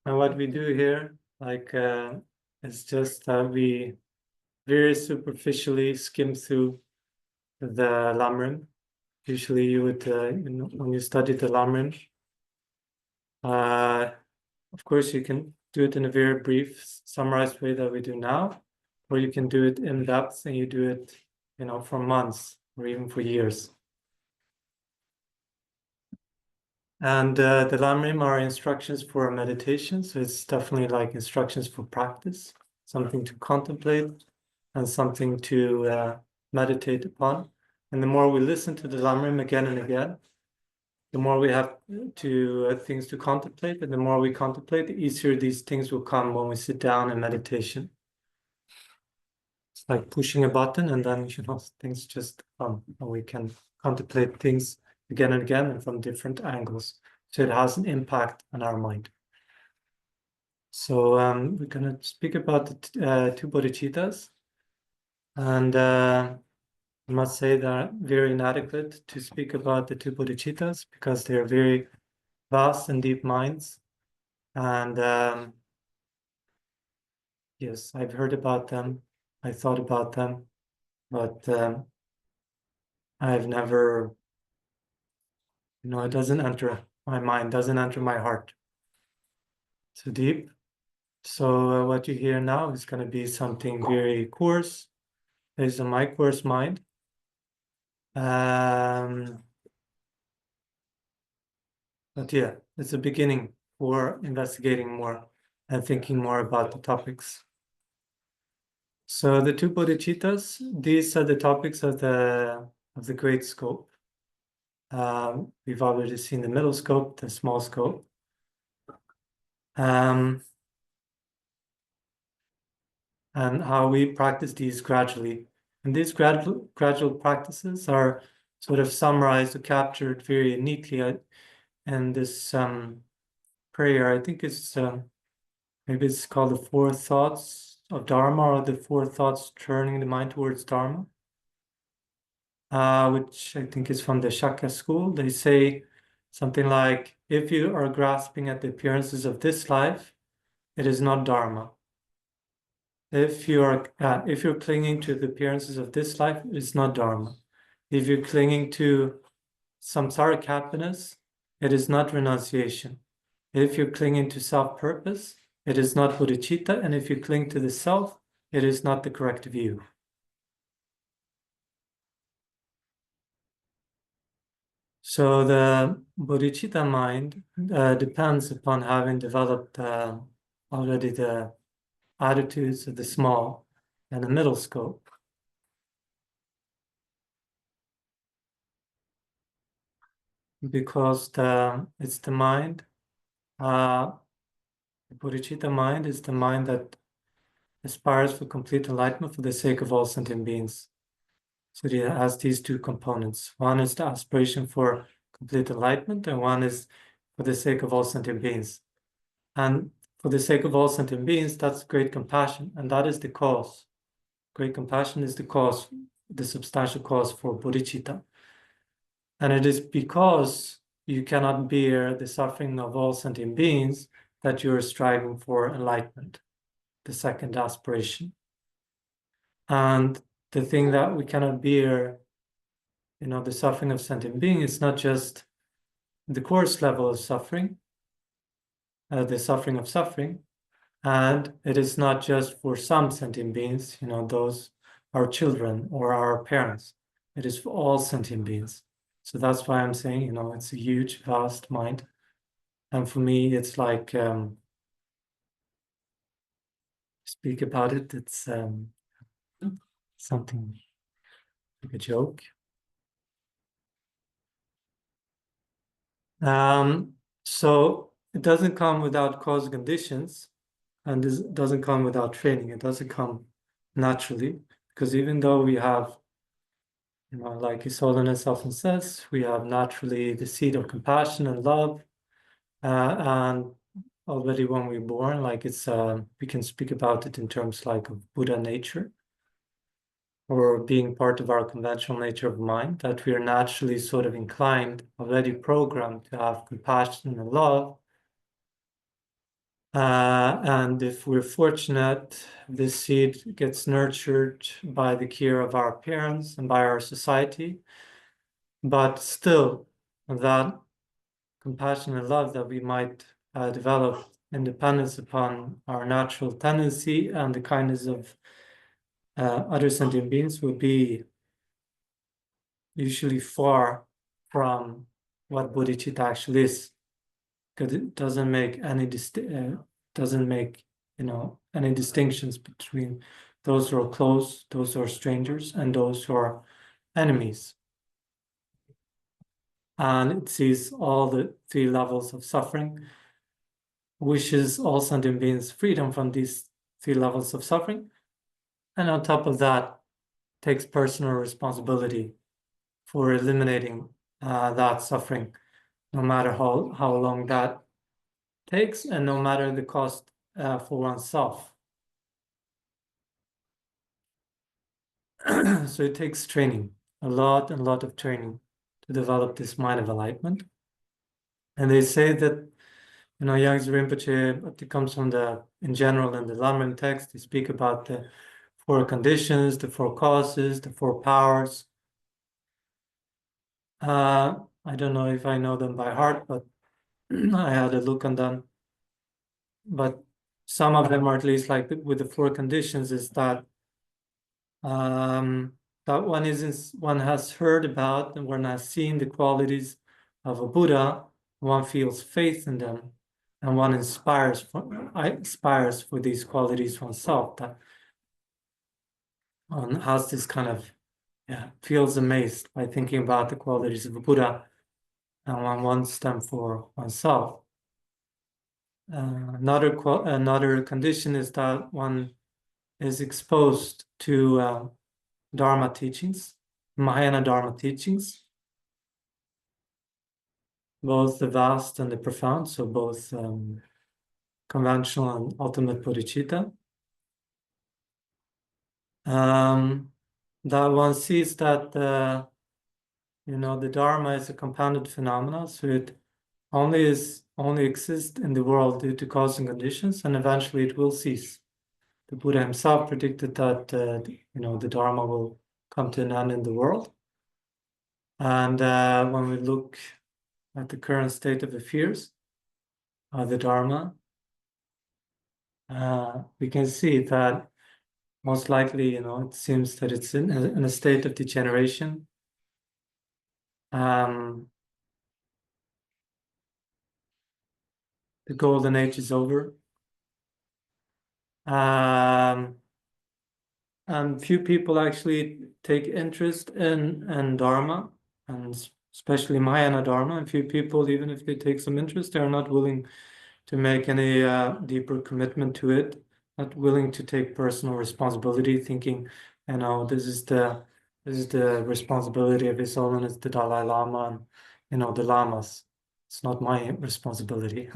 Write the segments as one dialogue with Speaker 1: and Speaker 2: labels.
Speaker 1: And what we do here, is just that we very superficially skim through the Lamrim. Usually you would, when you study the Lamrim, of course you can do it in a very brief, summarized way that we do now, or you can do it in depth and you do it, for months or even for years. And the Lamrim are instructions for meditation, so it's definitely like instructions for practice, something to contemplate and something to meditate upon. And the more we listen to the Lamrim again and again, the more we have things to contemplate, and the more we contemplate, the easier these things will come when we sit down in meditation. It's like pushing a button, and then things just come, and we can contemplate things again and again and from different angles. So it has an impact on our mind. So we're going to speak about the two bodhicittas. And I must say they're very inadequate to speak about the two bodhicittas because they're very vast and deep minds. And yes, I've heard about them. I thought about them, but I've never, it doesn't enter my mind, doesn't enter my heart so deep. So what you hear now is going to be something very coarse, based on my coarse mind. But yeah, it's a beginning for investigating more and thinking more about the topics. So the two bodhicittas, these are the topics of the great scope. We've already seen the middle scope, the small scope. And how we practice these gradually. And these gradual practices are sort of summarized or captured very neatly in this prayer. I think it's maybe it's called the 4 thoughts of Dharma, or the 4 thoughts turning the mind towards Dharma, which I think is from the Shakya school. They say something like, if you are grasping at the appearances of this life, it is not Dharma. If you're clinging to the appearances of this life, it's not Dharma. If you're clinging to samsaric happiness, it is not renunciation. If you're clinging to self-purpose, it is not bodhicitta. And if you cling to the self, it is not the correct view. So the bodhicitta mind depends upon having developed already the attitudes of the small and the middle scope. Because it's the mind, the bodhicitta mind is the mind that aspires for complete enlightenment for the sake of all sentient beings. So it has these 2 components. One is the aspiration for complete enlightenment, and one is for the sake of all sentient beings. And for the sake of all sentient beings, that's great compassion, and that is the cause. Great compassion is the cause, the substantial cause for bodhicitta. And it is because you cannot bear the suffering of all sentient beings that you are striving for enlightenment, the second aspiration. And the thing that we cannot bear, the suffering of sentient beings, is not just the coarse level of suffering, the suffering of suffering, and it is not just for some sentient beings, those our children or our parents. It is for all sentient beings. So that's why I'm saying, it's a huge, vast mind. And for me, it's like, speak about it, it's something like a joke. So it doesn't come without cause conditions, and this doesn't come without training. It doesn't come naturally, because even though we have, like His Holiness often says, we have naturally the seed of compassion and love, and already when we're born, like it's we can speak about it in terms like of Buddha nature. or being part of our conventional nature of mind, that we are naturally sort of inclined, already programmed to have compassion and love. And if we're fortunate, this seed gets nurtured by the care of our parents and by our society. But still, that compassion and love that we might develop in dependence upon our natural tendency and the kindness of other sentient beings would be usually far from what bodhicitta actually is, because it doesn't make any any distinctions between those who are close, those who are strangers, and those who are enemies. And it sees all the three levels of suffering, wishes all sentient beings freedom from these three levels of suffering, and on top of that, takes personal responsibility for eliminating that suffering, no matter how long that takes, and no matter the cost for oneself. So it takes training, a lot of training to develop this mind of enlightenment. And they say that, Yangsi Rinpoche, it comes from in general, in the Lamrim text, they speak about the four conditions, the four causes, the four powers. I don't know if I know them by heart, but I had a look on them. But some of them, or at least like with the four conditions, is that that one has heard about and one has seen the qualities of a Buddha, one feels faith in them, and one inspires for these qualities oneself. That one has this kind of feels amazed by thinking about the qualities of a Buddha, and one wants them for oneself. Another condition is that one is exposed to Dharma teachings, Mahayana Dharma teachings, both the vast and the profound, so both conventional and ultimate bodhicitta. That one sees that the Dharma is a compounded phenomena, so it only exists in the world due to cause and conditions, and eventually it will cease. The Buddha himself predicted that the Dharma will come to an end in the world. And when we look at the current state of affairs of the Dharma, we can see that most likely, it seems that it's in a state of degeneration. The golden age is over. And few people actually take interest in Dharma, and especially Mahayana Dharma. And few people, even if they take some interest, they are not willing to make any deeper commitment to it, not willing to take personal responsibility, thinking, this is the responsibility of His Holiness the Dalai Lama and the lamas. It's not my responsibility.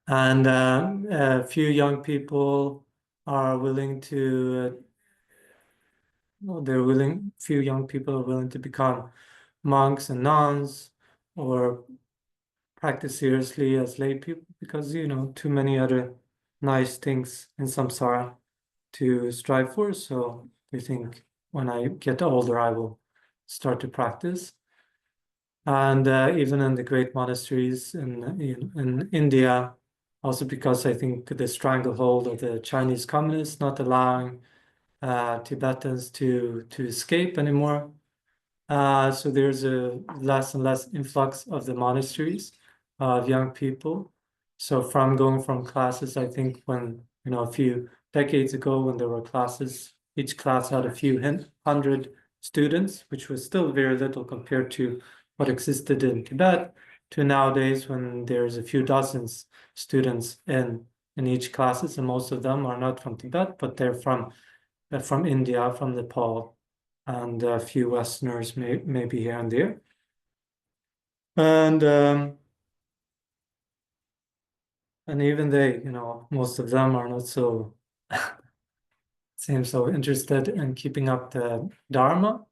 Speaker 1: And a few young people are willing to few young people are willing to become monks and nuns or practice seriously as lay people because too many other nice things in samsara to strive for. So they think when I get older I will start to practice. And even in the great monasteries in India, also because I think the stranglehold of the Chinese communists not allowing Tibetans to escape anymore. So there's a less and less influx of the monasteries of young people. So going from classes, I think when, a few decades ago when there were classes, each class had a few hundred students, which was still very little compared to what existed in Tibet, to nowadays when there's a few dozens students in each classes, and most of them are not from Tibet, but they're from India, from Nepal, and a few Westerners maybe here and there. And even they, most of them are not so seem so interested in keeping up the Dharma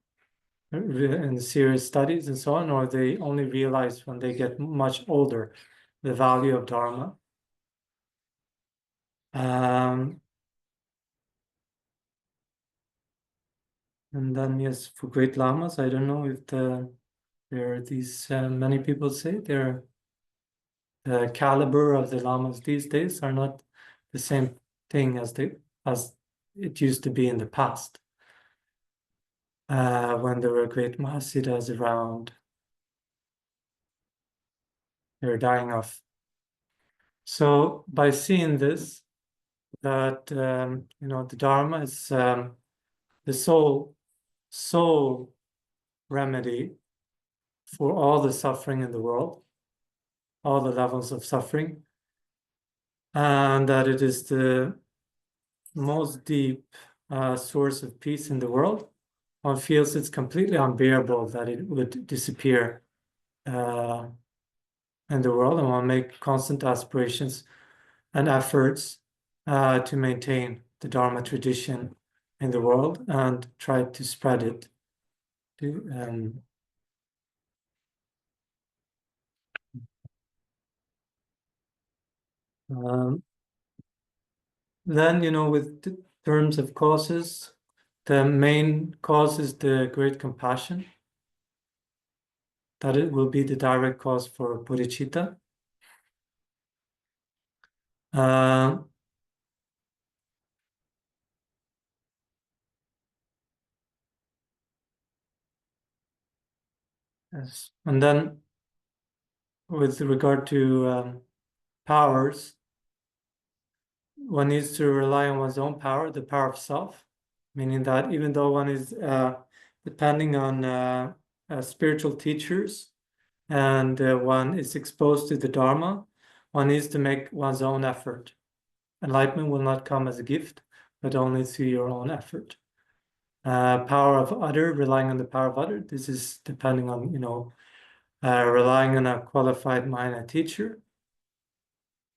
Speaker 1: in serious studies and so on, or they only realize when they get much older the value of Dharma. And then, yes, for great lamas, I don't know if there are these, many people say the caliber of the lamas these days are not the same thing as it used to be in the past, when there were great Mahasiddhas around. They're dying off. So by seeing this, that the Dharma is the sole remedy for all the suffering in the world, all the levels of suffering, and that it is the most deep source of peace in the world. One feels it's completely unbearable that it would disappear in the world, and one make constant aspirations and efforts to maintain the Dharma tradition in the world and try to spread it. Then, with terms of causes, the main cause is the great compassion, that it will be the direct cause for bodhicitta. Yes. And then with regard to powers, one needs to rely on one's own power, the power of self, meaning that even though one is depending on spiritual teachers and one is exposed to the Dharma, one needs to make one's own effort. Enlightenment will not come as a gift, but only through your own effort. Power of other, relying on the power of other, this is depending on, relying on a qualified Mahayana teacher,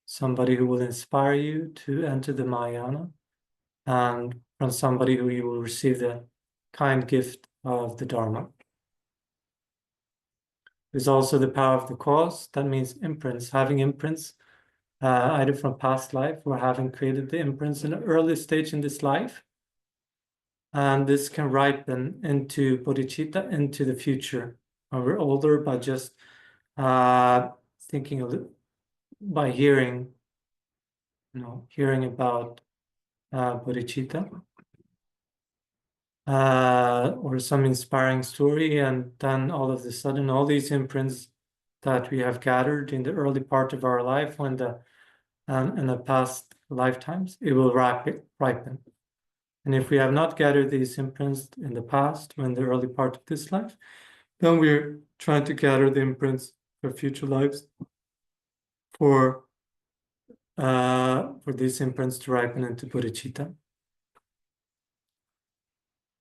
Speaker 1: somebody who will inspire you to enter the Mahayana, and from somebody who you will receive the kind gift of the Dharma. There's also the power of the cause. That means imprints, having imprints, either from past life or having created the imprints in an early stage in this life. And this can ripen into bodhicitta into the future when we're older, by just thinking a little, by hearing about bodhicitta or some inspiring story, and then all of a sudden, all these imprints that we have gathered in the early part of our life, in the past lifetimes, it will ripen. And if we have not gathered these imprints in the past or in the early part of this life, then we're trying to gather the imprints for future lives, for these imprints to ripen into bodhicitta.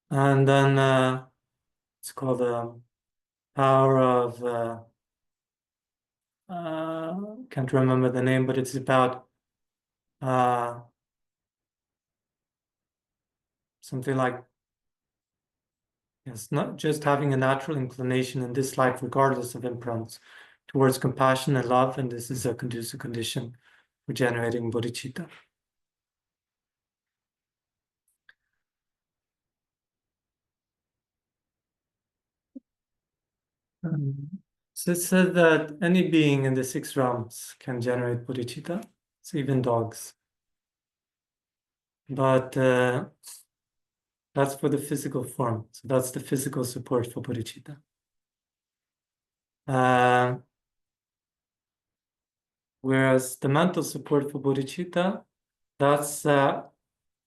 Speaker 1: And then it's called the power of, can't remember the name, but it's about something like, yes, not just having a natural inclination in this life, regardless of imprints, towards compassion and love, and this is a conducive condition for generating bodhicitta. So it said that any being in the 6 realms can generate bodhicitta, so even dogs. But that's for the physical form. So that's the physical support for bodhicitta. Whereas the mental support for bodhicitta, that's either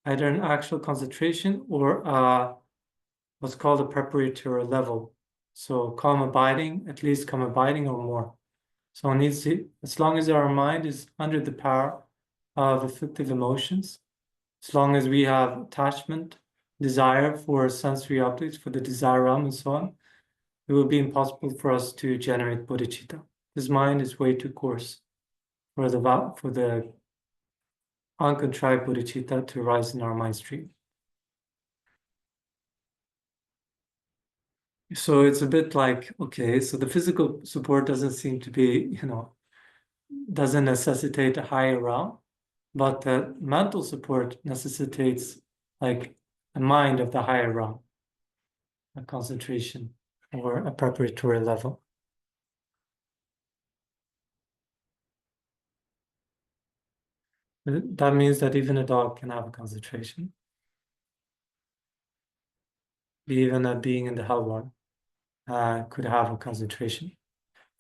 Speaker 1: an actual concentration or what's called a preparatory level. So calm abiding, at least calm abiding or more. So one needs to, as long as our mind is under the power of afflictive emotions, as long as we have attachment, desire for sensory objects, for the desire realm and so on, it will be impossible for us to generate bodhicitta. This mind is way too coarse for the uncontrived bodhicitta to rise in our mind stream. So it's a bit like, okay, so the physical support doesn't seem to be, doesn't necessitate a higher realm, but the mental support necessitates like a mind of the higher realm, a concentration or a preparatory level. That means that even a dog can have a concentration, even a being in the hell realm could have a concentration.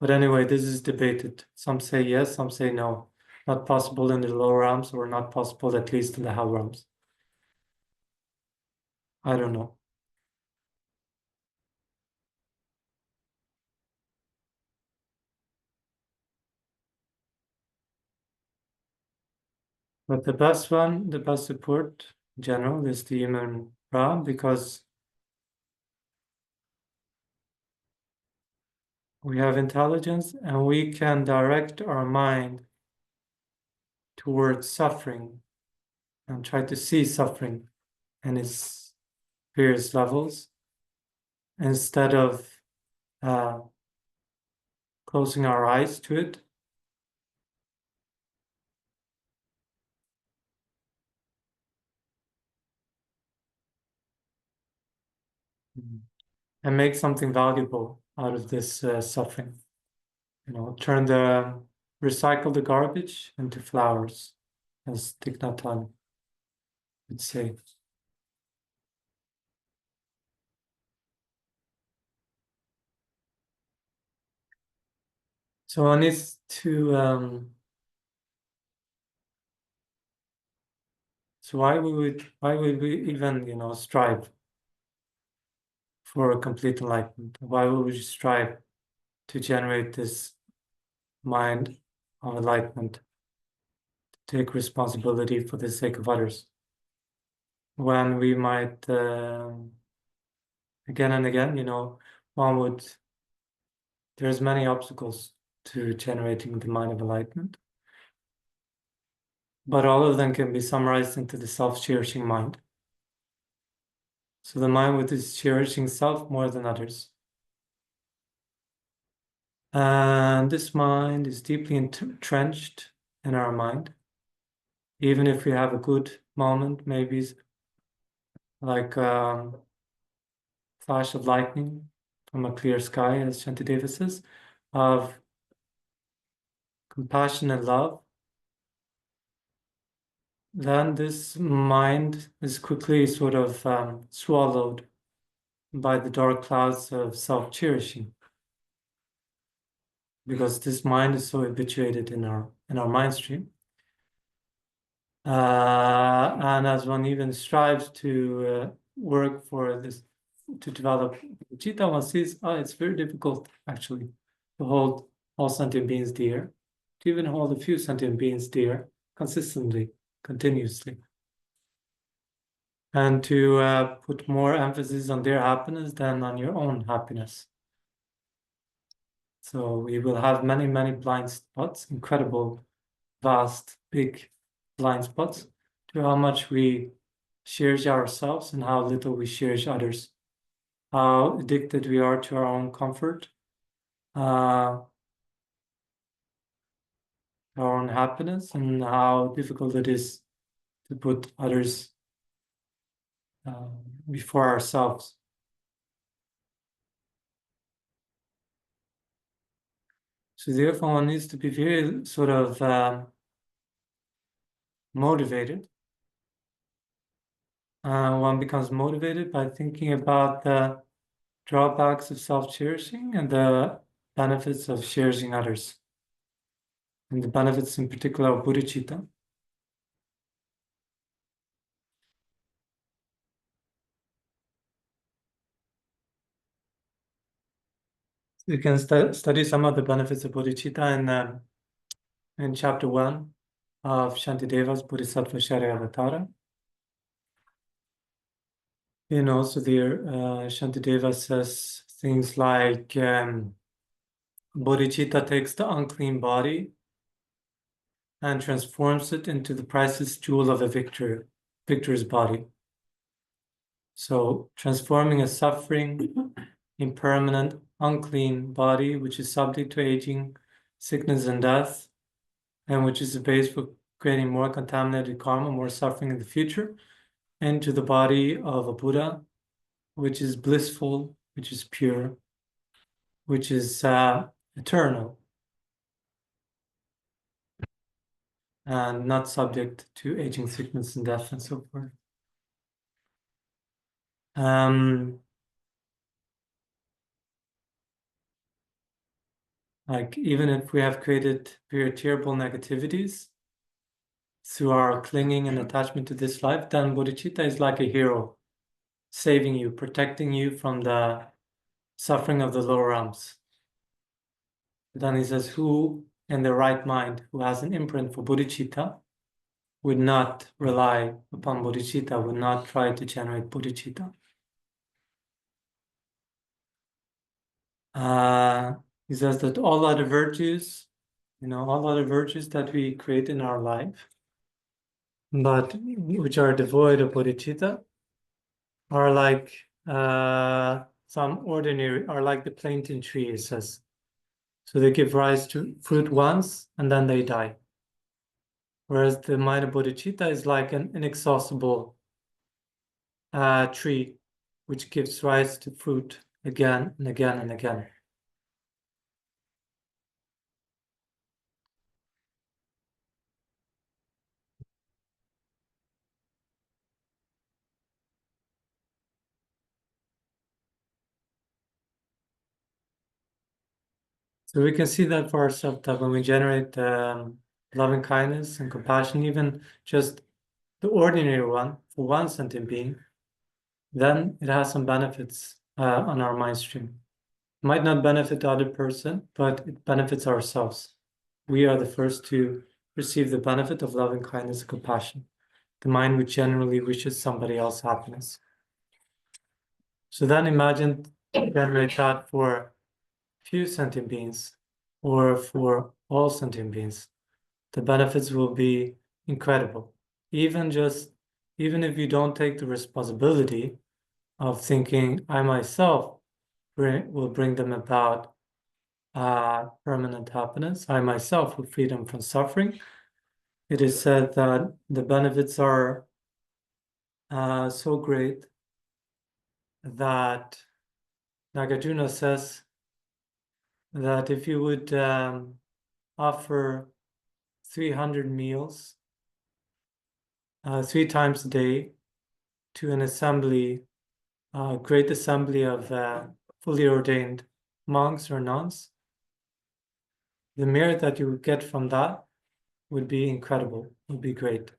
Speaker 1: But anyway, this is debated. Some say yes, some say no. Not possible in the lower realms, or not possible at least in the hell realms. I don't know. But the best one, the best support in general is the human realm, because we have intelligence and we can direct our mind towards suffering and try to see suffering in its various levels instead of uh, closing our eyes to it. And make something valuable out of this suffering. Recycle the garbage into flowers, as Thich Nhat Hanh would say. So one needs to. So why would we even strive for a complete enlightenment? Why would we strive to generate this mind of enlightenment, to take responsibility for the sake of others, when we might again and again, one would. There's many obstacles to generating the mind of enlightenment, but all of them can be summarized into the self-cherishing mind. So the mind which is cherishing self more than others. And this mind is deeply entrenched in our mind. Even if we have a good moment, maybe like flash of lightning from a clear sky, as Shantideva says, of compassion and love, then this mind is quickly sort of swallowed by the dark clouds of self-cherishing, because this mind is so habituated in our mind stream. And as one even strives to work for this, to develop Chitta, one sees, it's very difficult actually to hold all sentient beings dear, to even hold a few sentient beings dear consistently, continuously, and to put more emphasis on their happiness than on your own happiness. So we will have many, many blind spots, incredible, vast, big blind spots to how much we cherish ourselves and how little we cherish others, how addicted we are to our own comfort, our own happiness, and how difficult it is to put others before ourselves. So therefore, one needs to be very sort of motivated. One becomes motivated by thinking about the drawbacks of self-cherishing and the benefits of cherishing others, and the benefits in particular of bodhicitta. You can study some of the benefits of bodhicitta in chapter 1 of Shantideva's Bodhisattva Shariavatara. So there Shantideva says things like bodhicitta takes the unclean body and transforms it into the priceless jewel of a victor's body. So transforming a suffering impermanent, unclean body, which is subject to aging, sickness, and death, and which is the base for creating more contaminated karma, more suffering in the future, into the body of a Buddha, which is blissful, which is pure, which is eternal, and not subject to aging, sickness, and death, and so forth. Like, even if we have created very terrible negativities through our clinging and attachment to this life, then bodhicitta is like a hero, saving you, protecting you from the suffering of the lower realms. Then he says, who in their right mind, who has an imprint for bodhicitta, would not rely upon bodhicitta, would not try to generate bodhicitta. He says that all other virtues, all other virtues that we create in our life, but which are devoid of bodhicitta, are like are like the plantain tree, it says. So they give rise to fruit once and then they die. Whereas the mind of bodhicitta is like an inexhaustible tree, which gives rise to fruit again and again and again. So we can see that for ourselves, that when we generate loving kindness and compassion, even just the ordinary one for one sentient being, then it has some benefits on our mind stream. It might not benefit the other person, but it benefits ourselves. We are the first to receive the benefit of loving kindness and compassion, the mind which generally wishes somebody else happiness. So then imagine generate that for few sentient beings or for all sentient beings. The benefits will be incredible. Even if you don't take the responsibility of thinking, I myself will bring them about permanent happiness, I myself will free them from suffering. It is said that the benefits are so great that Nagarjuna says that if you would offer 300 meals 3 times a day to an assembly, great assembly of fully ordained monks or nuns, the merit that you would get from that would be incredible, would be great.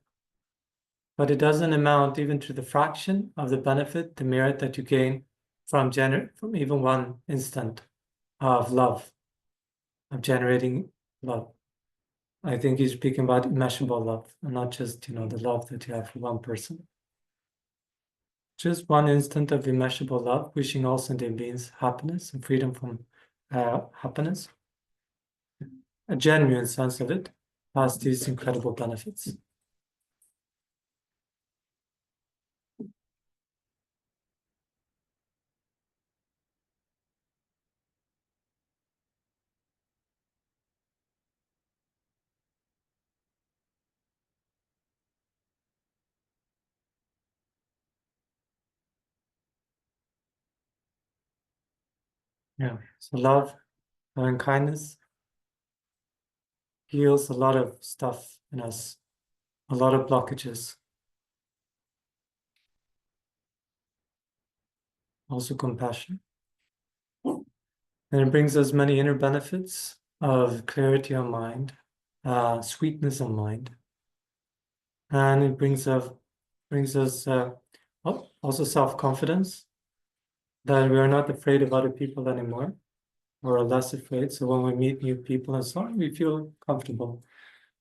Speaker 1: But it doesn't amount even to the fraction of the benefit, the merit that you gain from even one instant of love, of generating love. I think he's speaking about immeasurable love, and not just, the love that you have for one person. Just one instant of immeasurable love, wishing all sentient beings happiness and freedom from happiness, a genuine sense of it, has these incredible benefits. Yeah, so love, loving kindness heals a lot of stuff in us, a lot of blockages. Also compassion. And it brings us many inner benefits of clarity of mind, sweetness of mind. And it brings us also self-confidence, that we are not afraid of other people anymore, or are less afraid. So when we meet new people and so on, we feel comfortable.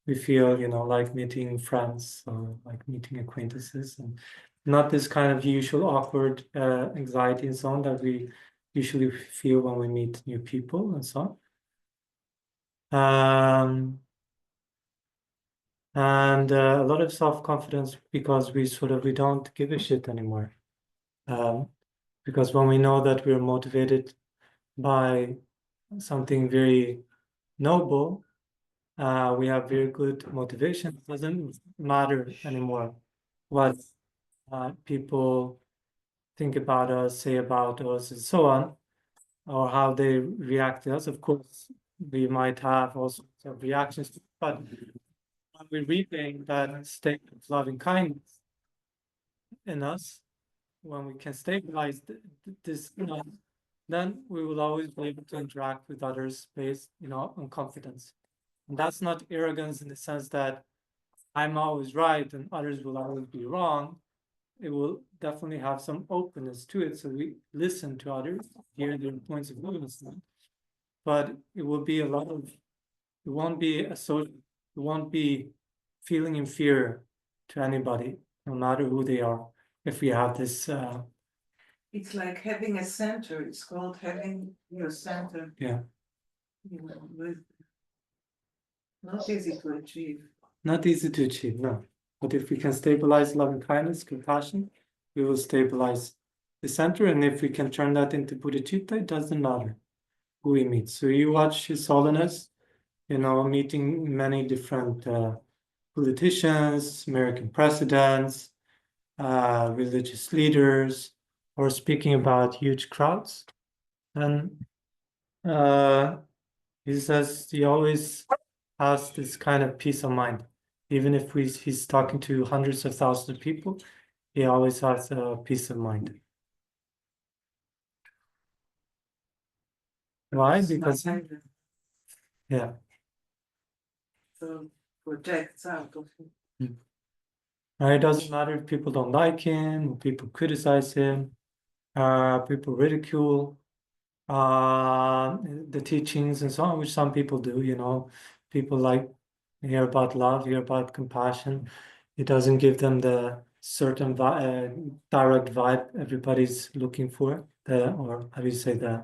Speaker 1: We feel, like meeting friends or like meeting acquaintances, and not this kind of usual awkward anxiety and so on that we usually feel when we meet new people and so on. And a lot of self-confidence because we don't give a shit anymore. Because when we know that we're motivated by something very noble, we have very good motivation. It doesn't matter anymore what people think about us, say about us, and so on, or how they react to us. Of course, we might have all sorts of reactions, but when we retain that state of loving kindness in us, when we can stabilize this, then we will always be able to interact with others based, on confidence. And that's not arrogance in the sense that I'm always right and others will always be wrong. It will definitely have some openness to it. So we listen to others, hear their points of view, but it will be it won't be it won't be feeling inferior to anybody, no matter who they are. If we have this,
Speaker 2: it's like having a center. It's called having your center.
Speaker 1: Yeah.
Speaker 2: Not easy to achieve.
Speaker 1: Not easy to achieve, no. But if we can stabilize loving kindness, compassion, we will stabilize the center. And if we can turn that into bodhicitta, it doesn't matter who we meet. So you watch His Holiness, meeting many different politicians, American presidents, religious leaders, or speaking about huge crowds. And he says he always has this kind of peace of mind. Even if he's talking to hundreds of thousands of people, he always has a peace of mind. Why? Because yeah.
Speaker 2: So projects out of him.
Speaker 1: It doesn't matter if people don't like him, or people criticize him, people ridicule the teachings and so on, which some people do, people like hear about love, hear about compassion. It doesn't give them the certain direct vibe everybody's looking for, or how do you say, the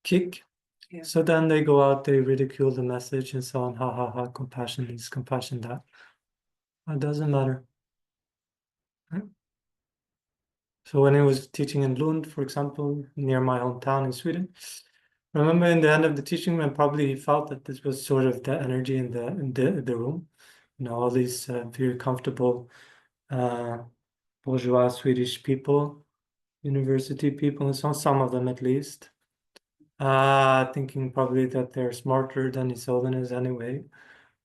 Speaker 1: kick.
Speaker 2: Yeah.
Speaker 1: So then they go out, they ridicule the message and so on, ha ha ha, compassion this, compassion that. It doesn't matter. So when he was teaching in Lund, for example, near my hometown in Sweden, I remember in the end of the teaching, when probably he felt that this was sort of the energy in the room, all these very comfortable bourgeois Swedish people, university people, and so on, some of them at least, thinking probably that they're smarter than His Holiness anyway.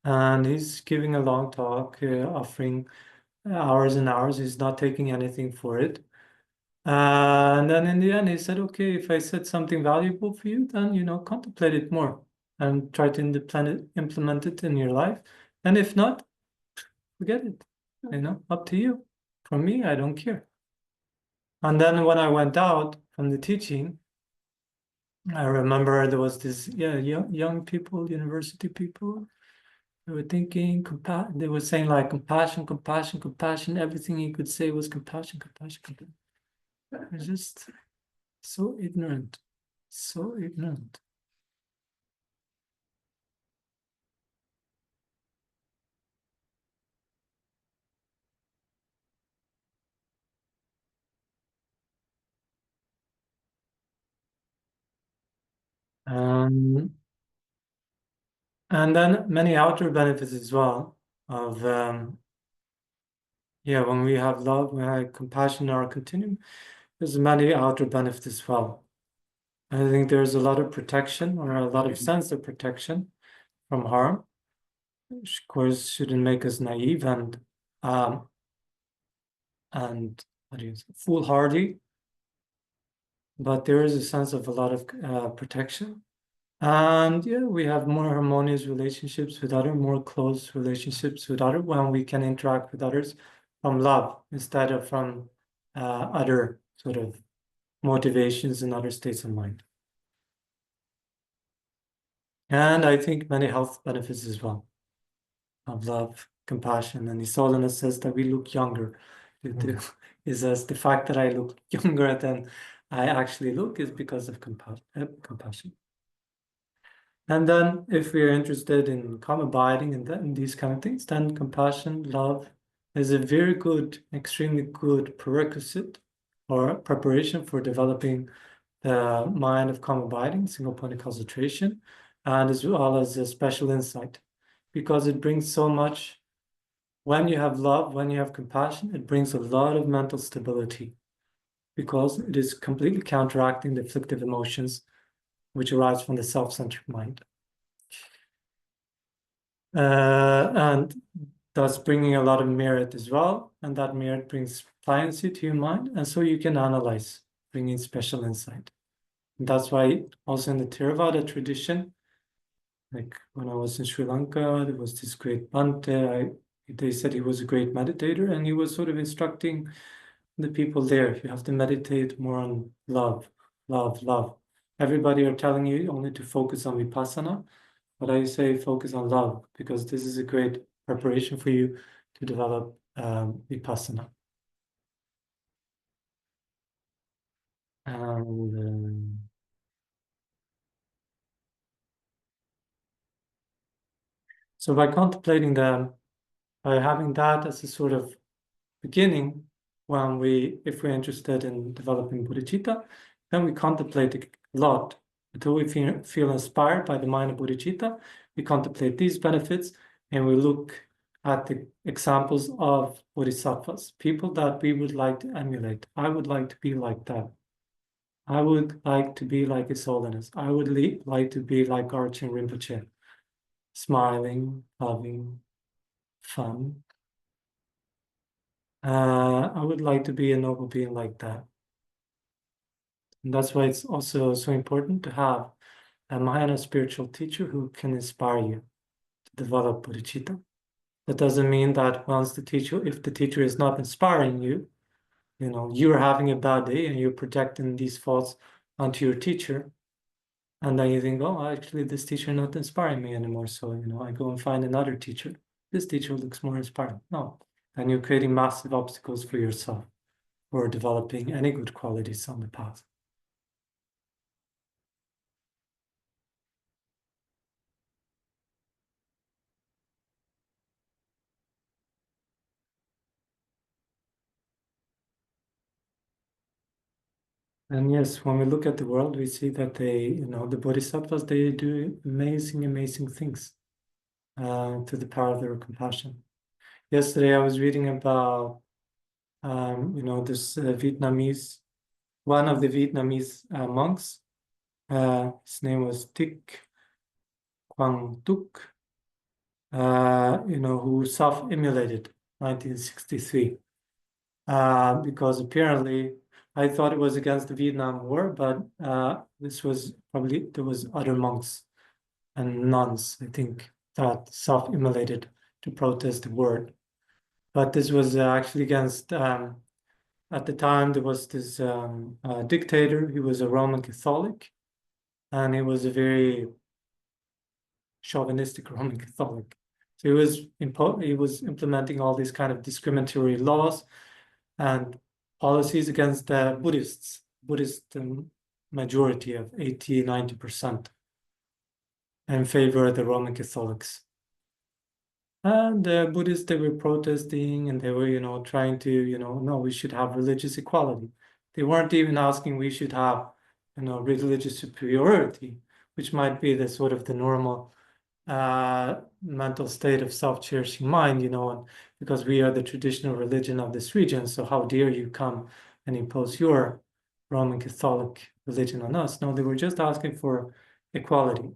Speaker 1: And he's giving a long talk, offering hours and hours. He's not taking anything for it. And then in the end, he said, okay, if I said something valuable for you, then, contemplate it more and try to implement it in your life. And if not, forget it, up to you. For me, I don't care. And then when I went out from the teaching, I remember there was this, young people, university people, they were thinking, they were saying like compassion, compassion, compassion. Everything he could say was compassion, compassion, compassion. It's just so ignorant, so ignorant. And then many outer benefits as well of, when we have love, we have compassion in our continuum, there's many outer benefits as well. I think there's a lot of protection, or a lot of sense of protection from harm, which of course shouldn't make us naive and what do you say, foolhardy. But there is a sense of a lot of protection. And we have more harmonious relationships with other, more close relationships with other, when we can interact with others from love instead of from other sort of motivations and other states of mind. And I think many health benefits as well of love, compassion. And His Holiness says that we look younger. He says the fact that I look younger than I actually look is because of compassion. And then if we're interested in calm abiding and these kind of things, then compassion, love is a very good, extremely good prerequisite or preparation for developing the mind of calm abiding, single point of concentration, and as well as a special insight, because it brings so much. When you have love, when you have compassion, it brings a lot of mental stability, because it is completely counteracting the afflictive emotions which arise from the self-centered mind. And thus bringing a lot of merit as well, and that merit brings pliancy to your mind, and so you can analyze, bringing special insight. And that's why also in the Theravada tradition, like when I was in Sri Lanka, there was this great Bhante. They said he was a great meditator, and he was sort of instructing the people there. You have to meditate more on love, love, love. Everybody are telling you only to focus on vipassana, but I say focus on love, because this is a great preparation for you to develop vipassana. And so by contemplating them, by having that as a sort of beginning, if we're interested in developing bodhicitta, then we contemplate a lot until we feel inspired by the mind of bodhicitta. We contemplate these benefits, and we look at the examples of bodhisattvas, people that we would like to emulate. I would like to be like that. I would like to be like His Holiness. I would like to be like Yangsi Rinpoche, smiling, loving, fun. I would like to be a noble being like that. And that's why it's also so important to have a Mahayana spiritual teacher who can inspire you to develop bodhicitta. That doesn't mean that if the teacher is not inspiring you, you're having a bad day and you're projecting these thoughts onto your teacher. And then you think, oh, actually, this teacher not inspiring me anymore. So, I go and find another teacher. This teacher looks more inspiring. No, then you're creating massive obstacles for yourself for developing any good qualities on the path. And yes, when we look at the world, we see that the bodhisattvas, they do amazing, amazing things through the power of their compassion. Yesterday, I was reading about, this Vietnamese, one of the Vietnamese monks. His name was Thich Quang Duc, who self-immolated 1963. Because apparently I thought it was against the Vietnam War, but there was other monks and nuns, I think, that self-immolated to protest the war. But this was actually against, at the time, there was this dictator. He was a Roman Catholic, and he was a very chauvinistic Roman Catholic. So he was implementing all these kind of discriminatory laws and policies against the Buddhist majority of 80–90% in favor of the Roman Catholics. And the Buddhists, they were protesting, and they were, trying to, no, we should have religious equality. They weren't even asking we should have, religious superiority, which might be the sort of the normal mental state of self-cherishing mind, and because we are the traditional religion of this region, so how dare you come and impose your Roman Catholic religion on us? No, they were just asking for equality.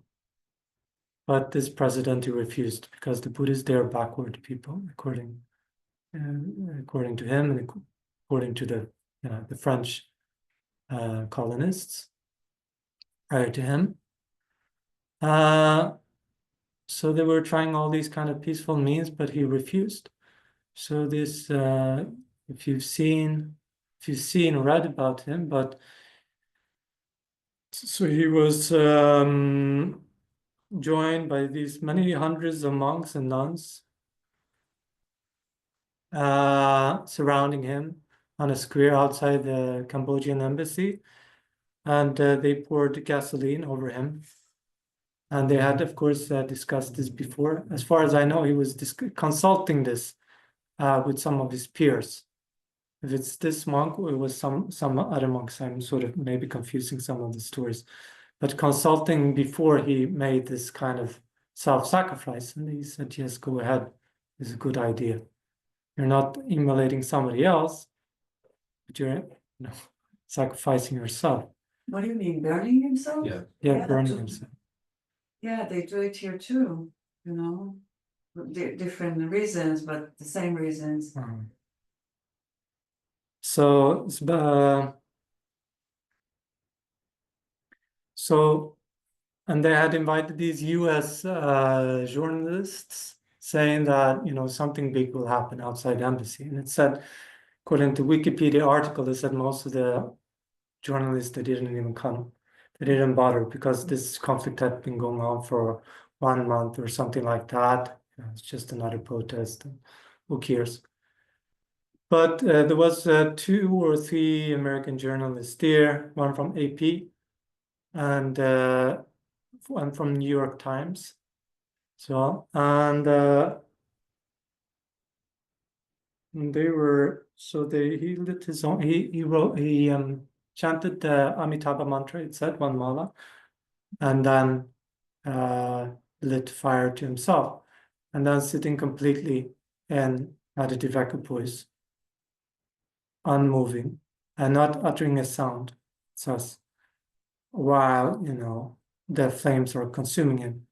Speaker 1: But this president, he refused, because the Buddhists, they're backward people, according to him, and according to the French colonists prior to him. So they were trying all these kind of peaceful means, but he refused. So this, if you've seen or read about him, but so he was joined by these many hundreds of monks and nuns surrounding him on a square outside the Cambodian embassy, and they poured gasoline over him. And they had, of course, discussed this before. As far as I know, he was consulting this with some of his peers. if it's this monk or it was some other monks. I'm sort of maybe confusing some of the stories. But consulting before he made this kind of self-sacrifice, and he said, yes, go ahead, is a good idea. You're not immolating somebody else, but you're sacrificing yourself.
Speaker 2: What do you mean, burning himself?
Speaker 3: Yeah.
Speaker 1: Yeah, burning himself.
Speaker 2: Yeah, they do it here too, you know, different reasons, but the same reasons.
Speaker 1: So, and they had invited these US journalists saying that, something big will happen outside the embassy. And it said, according to Wikipedia article, they said most of the journalists, they didn't even come. They didn't bother because this conflict had been going on for 1 month or something like that. It's just another protest. Who cares? But there was 2 or 3 American journalists there, one from AP and one from New York Times. So, and they were, so he lit his own, he wrote, he chanted the Amitabha mantra, it said, 1 mala, and then lit fire to himself, and then sitting completely in meditative equipoise, unmoving, and not uttering a sound, it says, while, the flames are consuming him.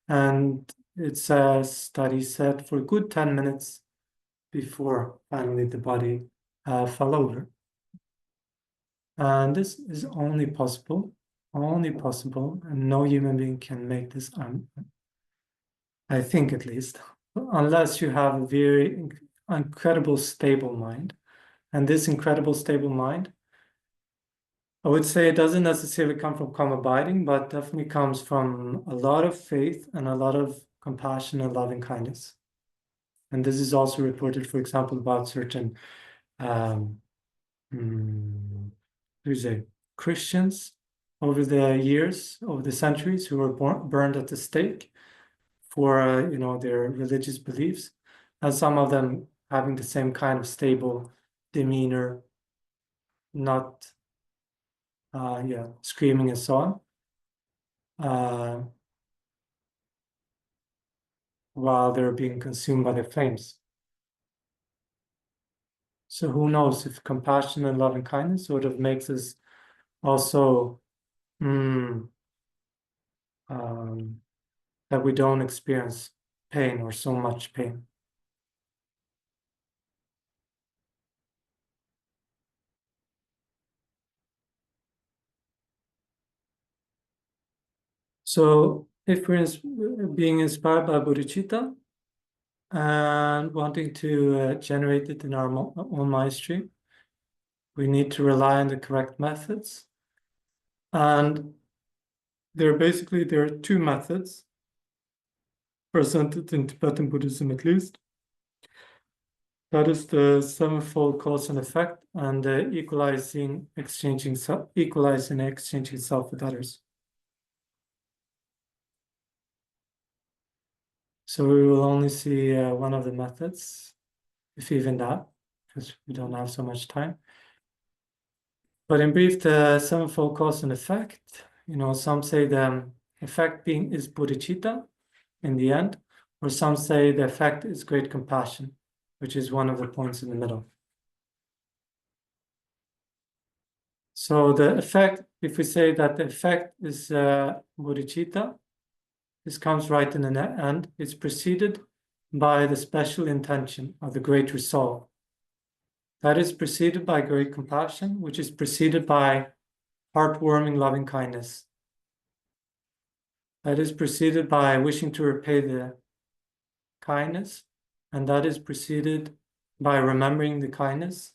Speaker 1: And it says that he said for a good 10 minutes before finally the body fell over. And this is only possible, and no human being can make this, I think at least, unless you have a very incredible stable mind. And this incredible stable mind, I would say it doesn't necessarily come from calm abiding, but definitely comes from a lot of faith and a lot of compassion and loving kindness. And this is also reported, for example, about certain Christians over the years, over the centuries, who were burned at the stake for their religious beliefs, and some of them having the same kind of stable demeanor, not screaming and so on, while they're being consumed by the flames. So who knows if compassion and loving kindness sort of makes us also that we don't experience pain or so much pain. So if we're being inspired by bodhicitta and wanting to generate it in our own mind stream, we need to rely on the correct methods. And there are 2 methods presented in Tibetan Buddhism, at least. That is the 7-fold cause and effect, and equalizing, exchanging self with others. So we will only see one of the methods, if even that, because we don't have so much time. But in brief, the 7-fold cause and effect, some say the effect is bodhicitta in the end, or some say the effect is great compassion, which is one of the points in the middle. So the effect, if we say that the effect is bodhicitta, this comes right in the end. It's preceded by the special intention of the great resolve. That is preceded by great compassion, which is preceded by heartwarming loving kindness. That is preceded by wishing to repay the kindness, and that is preceded by remembering the kindness,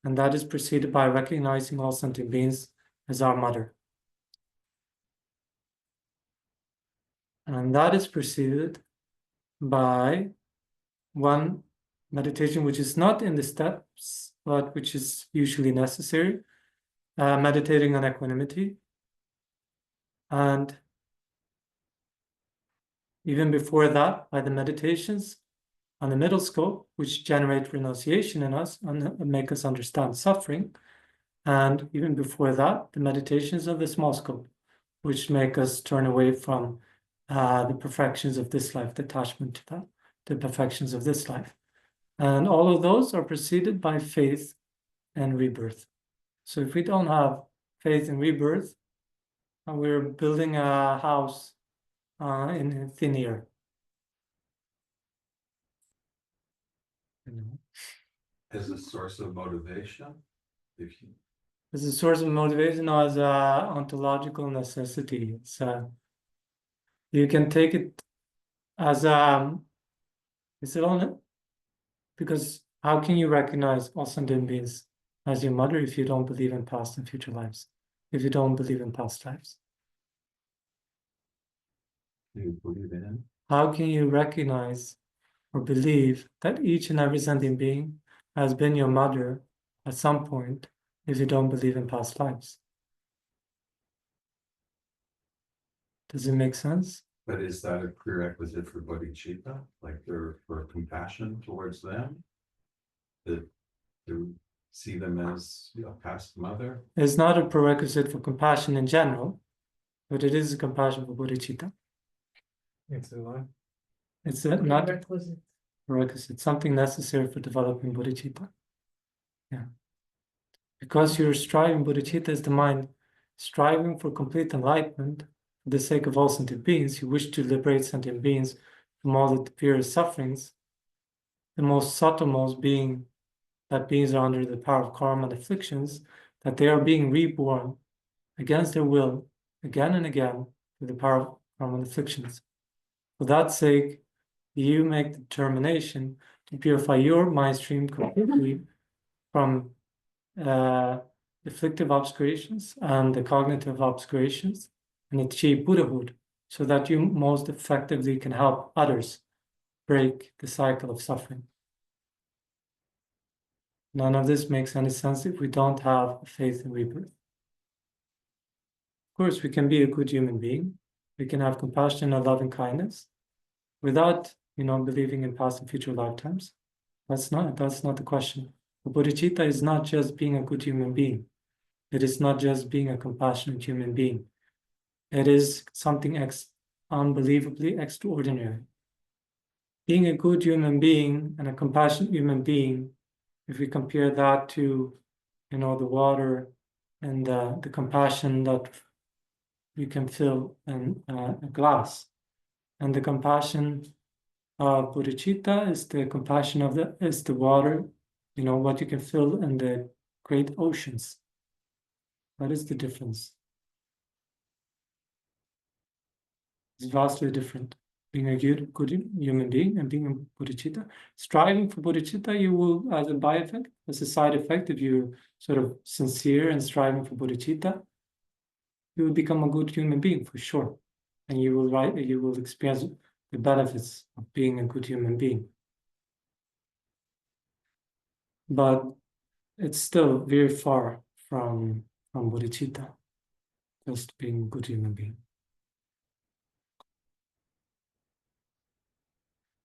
Speaker 1: and that is preceded by recognizing all sentient beings as our mother. And that is preceded by one meditation which is not in the steps, but which is usually necessary, meditating on equanimity. And even before that, by the meditations on the middle scope, which generate renunciation in us and make us understand suffering. And even before that, the meditations of the small scope, which make us turn away from the perfections of this life, the attachment to that, the perfections of this life. And all of those are preceded by faith and rebirth. So if we don't have faith and rebirth, we're building a house in thin air.
Speaker 3: As a source of motivation, if you
Speaker 1: As a source of motivation or as a ontological necessity. It's you can take it as is it only because how can you recognize all sentient beings as your mother if you don't believe in past and future lives? If you don't believe in past lives?
Speaker 3: believe in,
Speaker 1: How can you recognize or believe that each and every sentient being has been your mother at some point if you don't believe in past lives? Does it make sense?
Speaker 3: but is that a prerequisite for bodhicitta, like for compassion towards them? That to see them as a past mother?
Speaker 1: It's not a prerequisite for compassion in general, but it is a compassion for bodhicitta.
Speaker 3: It's a lot.
Speaker 1: It's not a prerequisite, something necessary for developing bodhicitta. Yeah. Because you're striving, bodhicitta is the mind striving for complete enlightenment for the sake of all sentient beings. You wish to liberate sentient beings from all the various sufferings, the most subtlemost being that beings are under the power of karma and afflictions, that they are being reborn against their will again and again through the power of karma and afflictions. For that sake, you make the determination to purify your mind stream completely from afflictive obscurations and the cognitive obscurations and achieve Buddhahood so that you most effectively can help others break the cycle of suffering. None of this makes any sense if we don't have faith in rebirth. Of course, we can be a good human being. We can have compassion and loving kindness without, believing in past and future lifetimes. That's not the question. The bodhicitta is not just being a good human being. It is not just being a compassionate human being. It is something unbelievably extraordinary. Being a good human being and a compassionate human being, if we compare that to, the water and the compassion that you can fill in a glass, and the compassion of bodhicitta is the compassion is the water, what you can fill in the great oceans. What is the difference? It's vastly different. Being a good human being and being a bodhicitta. Striving for bodhicitta, you will, as a by-effect, as a side effect, if you're sort of sincere and striving for bodhicitta, you will become a good human being for sure. And you will experience the benefits of being a good human being. But it's still very far from bodhicitta, just being a good human being.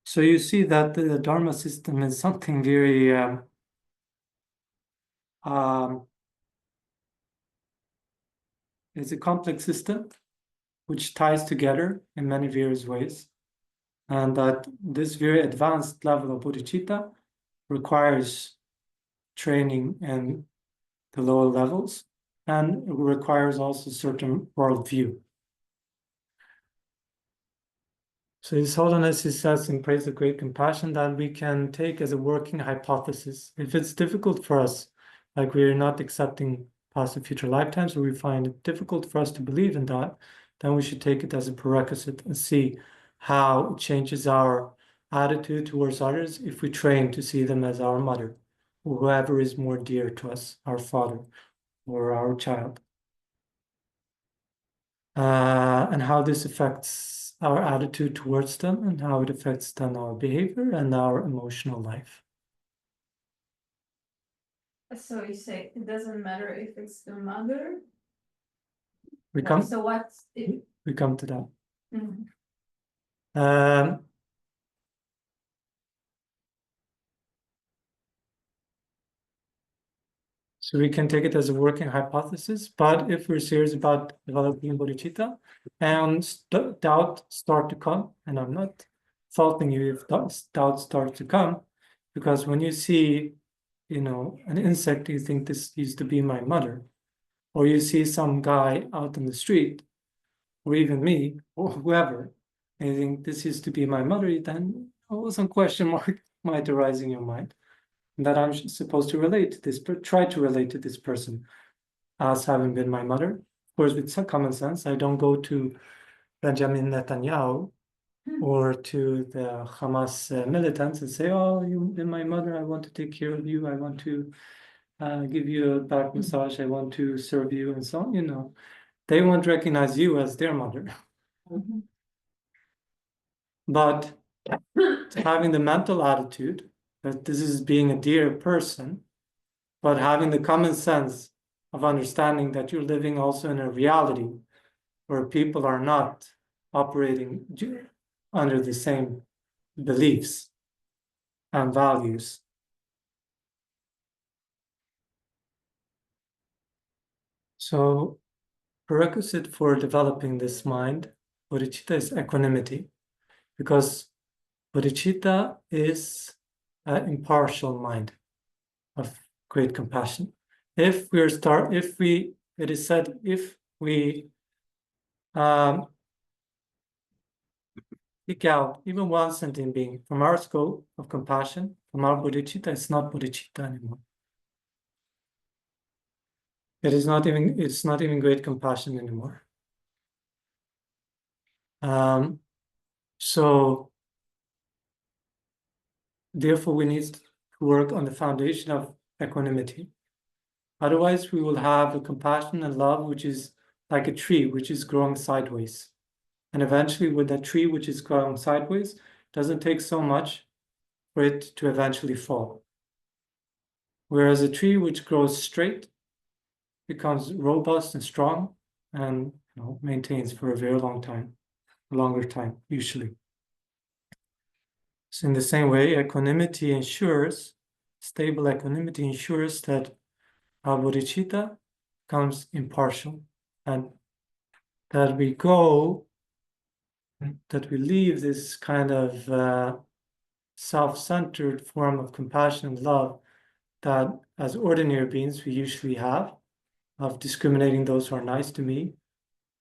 Speaker 1: So you see that the Dharma system is something very it's a complex system which ties together in many various ways, and that this very advanced level of bodhicitta requires training in the lower levels and requires also certain worldview. So His Holiness, he says in Praise of Great Compassion, that we can take as a working hypothesis. If it's difficult for us, like we're not accepting past and future lifetimes, or we find it difficult for us to believe in that, then we should take it as a prerequisite and see how it changes our attitude towards others if we train to see them as our mother, or whoever is more dear to us, our father or our child. And how this affects our attitude towards them and how it affects then our behavior and our emotional life.
Speaker 4: So you say it doesn't matter if it's the mother?
Speaker 1: We come
Speaker 4: So what if?
Speaker 1: we come to that.
Speaker 4: Mhm.
Speaker 1: So we can take it as a working hypothesis, but if we're serious about developing bodhicitta and doubt start to come, and I'm not faulting you if doubt starts to come, because when you see, an insect, you think this used to be my mother, or you see some guy out in the street, or even me, or whoever, and you think this used to be my mother, then some question mark might arise in your mind that I'm supposed to relate to this, try to relate to this person as having been my mother. Of course, with some common sense, I don't go to Benjamin Netanyahu or to the Hamas militants and say, "Oh, you've been my mother. I want to take care of you. I want to give you a back massage. I want to serve you," and so on. They won't recognize you as their mother. But having the mental attitude that this is being a dear person, but having the common sense of understanding that you're living also in a reality where people are not operating under the same beliefs and values. So, prerequisite for developing this mind, bodhicitta, is equanimity, because bodhicitta is an impartial mind of great compassion. It is said, if we pick out even one sentient being from our scope of compassion, from our bodhicitta, it's not bodhicitta anymore. It's not even great compassion anymore. So therefore we need to work on the foundation of equanimity. Otherwise, we will have a compassion and love which is like a tree which is growing sideways. And eventually, with that tree which is growing sideways, it doesn't take so much for it to eventually fall. Whereas a tree which grows straight becomes robust and strong and maintains for a very long time, a longer time, usually. So in the same way, stable equanimity ensures that our bodhicitta becomes impartial, and that we leave this kind of self-centered form of compassion and love that as ordinary beings we usually have, of discriminating those who are nice to me,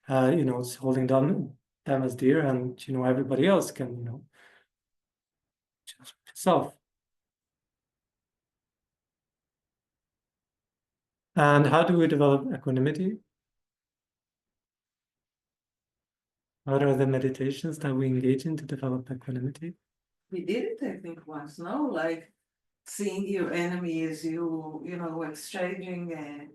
Speaker 1: holding them as dear, and everybody else can just self. And how do we develop equanimity? What are the meditations that we engage in to develop equanimity?
Speaker 2: We did it, I think, once, no? Like seeing your enemy as exchanging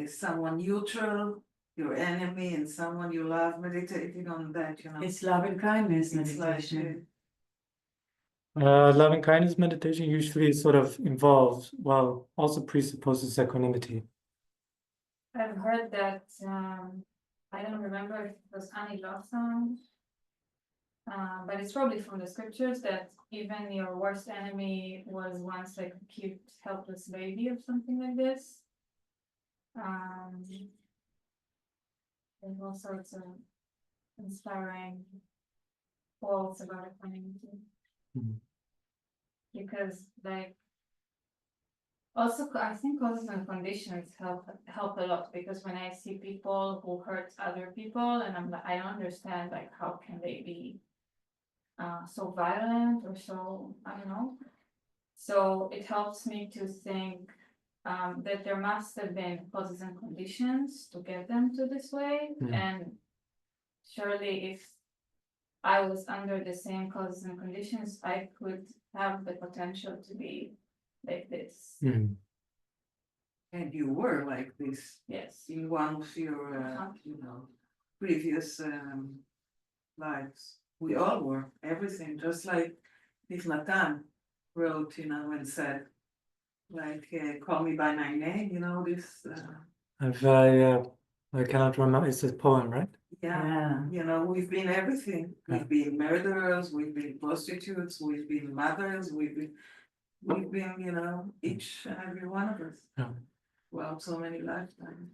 Speaker 2: someone neutral, your enemy, and someone you love, meditating on that,
Speaker 5: It's love and kindness
Speaker 2: It's like,
Speaker 5: meditation.
Speaker 1: Loving kindness meditation usually sort of involves, also presupposes equanimity.
Speaker 4: I've heard that, I don't remember if it was Annie Losang, but it's probably from the scriptures that even your worst enemy was once like a cute, helpless baby or something like this. There's all sorts of inspiring quotes about equanimity.
Speaker 1: Mhm.
Speaker 4: Because also I think causes and conditions help a lot, because when I see people who hurt other people, and I don't understand how can they be so violent or so, I don't know. So it helps me to think that there must have been causes and conditions to get them to this way. And surely if I was under the same causes and conditions, I could have the potential to be like this.
Speaker 2: and you were like this
Speaker 4: Yes.
Speaker 2: in one of your, previous lives. We all were, everything, just like if Natan wrote, and said, call me by my name, this,
Speaker 1: I cannot remember. It's a poem, right?
Speaker 2: yeah, we've been everything.
Speaker 1: Yeah.
Speaker 2: We've been murderers, we've been prostitutes, we've been mothers, we've been, each and every one of us.
Speaker 1: Yeah.
Speaker 2: throughout so many lifetimes.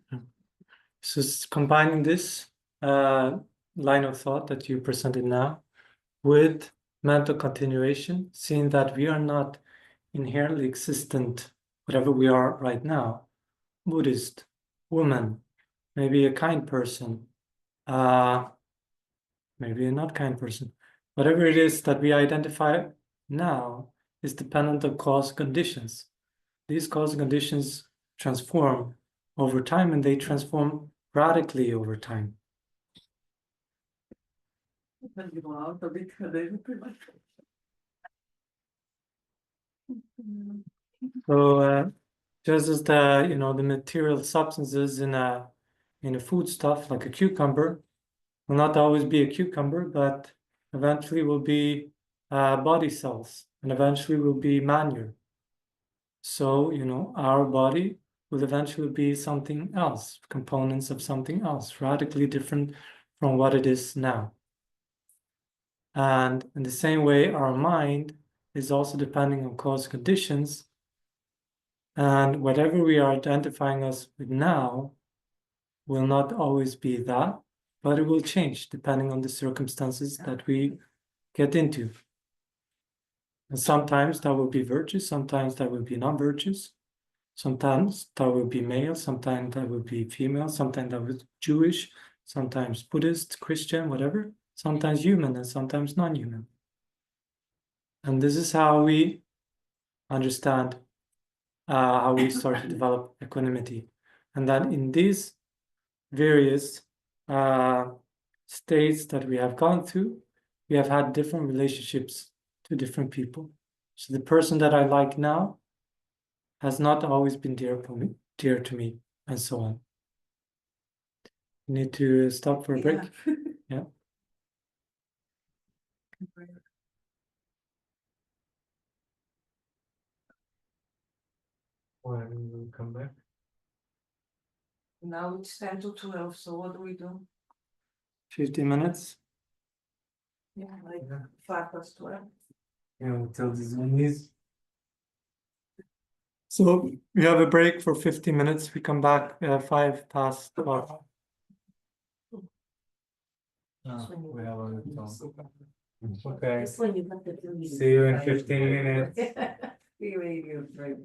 Speaker 1: So combining this line of thought that you presented now with mental continuation, seeing that we are not inherently existent, whatever we are right now, Buddhist, woman, maybe a kind person, maybe a not kind person. Whatever it is that we identify now is dependent on cause conditions. These cause conditions transform over time, and they transform radically over time. So just as the the material substances in a foodstuff like a cucumber will not always be a cucumber, but eventually will be body cells, and eventually will be manure. So our body will eventually be something else, components of something else, radically different from what it is now. And in the same way, our mind is also depending on cause conditions. And whatever we are identifying us with now will not always be that, but it will change depending on the circumstances that we get into. And sometimes that will be virtues, sometimes that will be non-virtues, sometimes that will be male, sometimes that will be female, sometimes that will be Jewish, sometimes Buddhist, Christian, whatever, sometimes human and sometimes non-human. And this is how we understand how we start to develop equanimity. And then in these various states that we have gone through, we have had different relationships to different people. So the person that I like now has not always been dear to me, and so on. Need to stop for a break. Yeah. When we come back.
Speaker 2: Now it's 10 to 12, so what do we do?
Speaker 1: 15 minutes.
Speaker 2: Yeah, like 12:05.
Speaker 1: Until this one is. So we have a break for 15 minutes. We come back 5 past 12. We have a okay. See you in 15 minutes.
Speaker 2: See you later.